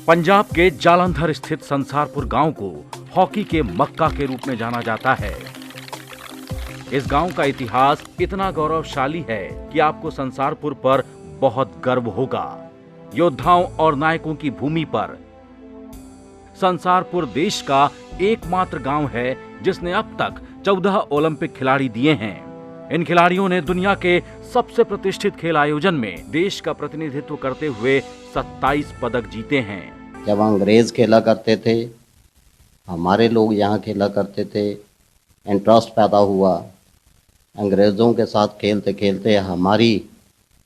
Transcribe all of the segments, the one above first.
पंजाब के जालंधर स्थित संसारपुर गांव को हॉकी के मक्का के रूप में जाना जाता है। इस गांव का इतिहास इतना गौरवशाली है कि आपको संसारपुर पर बहुत गर्व होगा। योद्धाओं और नायकों की भूमि पर संसारपुर देश का एकमात्र गांव है जिसने अब तक 14 ओलंपिक खिलाड़ी दिए हैं। इन खिलाड़ियों ने दुनिया के सबसे प्रतिष्ठित खेल आयोजन में देश का प्रतिनिधित्व करते हुए 27 पदक जीते हैं। जब अंग्रेज खेला करते थे, हमारे लोग यहाँ खेला करते थे, इंटरेस्ट पैदा हुआ। अंग्रेज़ों के साथ खेलते खेलते हमारी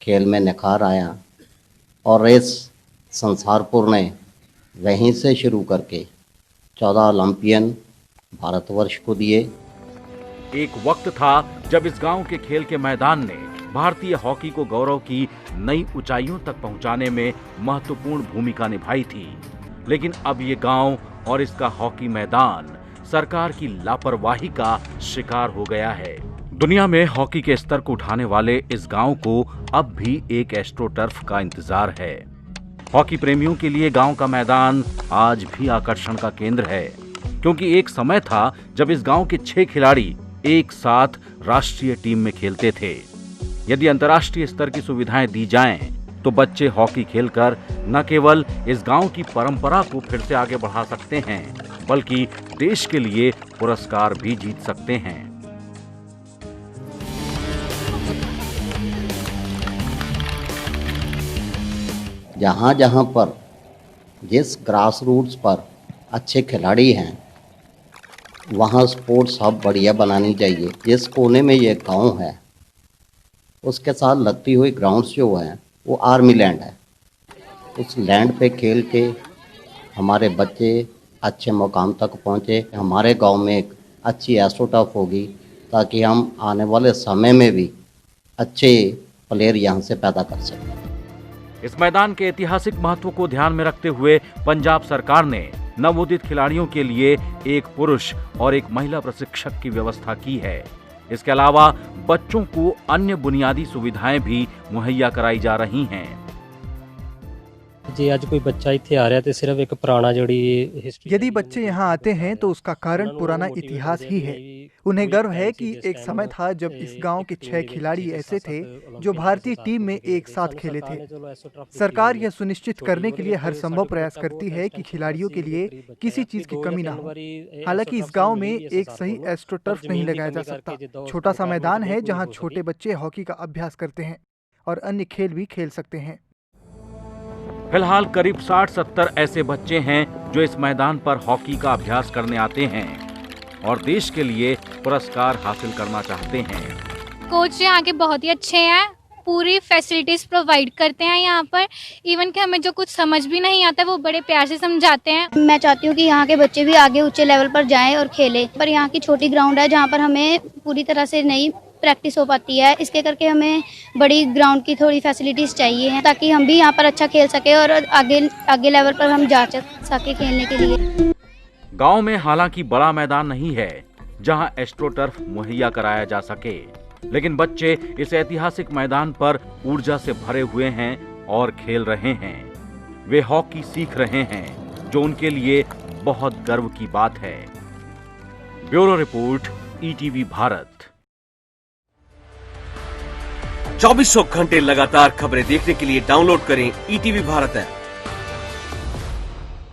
खेल में निखार आया और रेस संसारपुर ने वहीं से शुरू करके 14 ओलंपियन भारतवर्ष को दिए। एक वक्त था जब इस गांव के खेल के मैदान ने भारतीय हॉकी को गौरव की नई ऊंचाइयों तक पहुंचाने में महत्वपूर्ण भूमिका निभाई थी। लेकिन अब ये गांव और इसका हॉकी मैदान सरकार की लापरवाही का शिकार हो गया है। दुनिया में हॉकी के स्तर को उठाने वाले इस गांव को अब भी एक एस्ट्रोटर्फ का इंतजार है। हॉकी प्रेमियों के लिए गांव का मैदान आज भी आकर्षण का केंद्र है, क्योंकि एक समय था जब इस गांव के 6 खिलाड़ी एक साथ राष्ट्रीय टीम में खेलते थे। यदि अंतर्राष्ट्रीय स्तर की सुविधाएं दी जाएं, तो बच्चे हॉकी खेलकर न केवल इस गांव की परंपरा को फिर से आगे बढ़ा सकते हैं, बल्कि देश के लिए पुरस्कार भी जीत सकते हैं। जहाँ जहाँ पर जिस ग्रास रूट्स पर अच्छे खिलाड़ी हैं, वहाँ स्पोर्ट्स हब बढ़िया बनानी चाहिए। जिस कोने में ये गांव है, उसके साथ लगती हुई ग्राउंड्स जो हैं वो आर्मी लैंड है। उस लैंड पे खेल के हमारे बच्चे अच्छे मुकाम तक पहुँचे। हमारे गांव में एक अच्छी एस्ट्रोटर्फ होगी ताकि हम आने वाले समय में भी अच्छे प्लेयर यहाँ से पैदा कर सकें। इस मैदान के ऐतिहासिक महत्व को ध्यान में रखते हुए पंजाब सरकार ने नवोदित खिलाड़ियों के लिए एक पुरुष और एक महिला प्रशिक्षक की व्यवस्था की है। इसके अलावा बच्चों को अन्य बुनियादी सुविधाएं भी मुहैया कराई जा रही हैं। जी आज कोई बच्चा इत्थे आ रहा है तो सिर्फ एक पुराना जोड़ी हिस्ट्री। यदि बच्चे यहाँ आते हैं तो उसका कारण पुराना इतिहास ही है। उन्हें गर्व है कि एक समय था जब इस गांव के 6 खिलाड़ी ऐसे थे जो भारतीय टीम में एक साथ खेले थे। सरकार यह सुनिश्चित करने के लिए हर संभव प्रयास करती है कि खिलाड़ियों के लिए किसी चीज की कमी ना हो। हालांकि इस गांव में एक सही एस्ट्रोटर्फ नहीं लगाया जा सकता। छोटा सा मैदान है जहाँ छोटे बच्चे हॉकी का अभ्यास करते हैं और अन्य खेल भी खेल सकते हैं। फिलहाल करीब 60-70 ऐसे बच्चे हैं जो इस मैदान पर हॉकी का अभ्यास करने आते हैं और देश के लिए पुरस्कार हासिल करना चाहते हैं। कोच यहाँ के बहुत ही अच्छे हैं, पूरी फैसिलिटीज प्रोवाइड करते हैं यहाँ पर। इवन कि हमें जो कुछ समझ भी नहीं आता वो बड़े प्यार से समझाते हैं। मैं चाहती हूँ कि यहाँ के बच्चे भी आगे ऊंचे लेवल पर जाएं और खेलें। पर यहाँ की छोटी ग्राउंड है जहाँ पर हमें पूरी तरह से नहीं प्रैक्टिस हो पाती है। इसके करके हमें बड़ी ग्राउंड की थोड़ी फैसिलिटीज चाहिए हैं ताकि हम भी यहाँ पर अच्छा खेल सके और आगे लेवल पर हम जा सके खेलने के लिए। गांव में हालांकि बड़ा मैदान नहीं है जहां एस्ट्रोटर्फ मुहैया कराया जा सके, लेकिन बच्चे इस ऐतिहासिक मैदान पर ऊर्जा से भरे हुए हैं और खेल रहे हैं। वे हॉकी सीख रहे हैं, जो उनके लिए बहुत गर्व की बात है। Bureau report, ETV Bharat. 2400 घंटे लगातार खबरें देखने के लिए डाउनलोड करें ईटीवी भारत ऐप।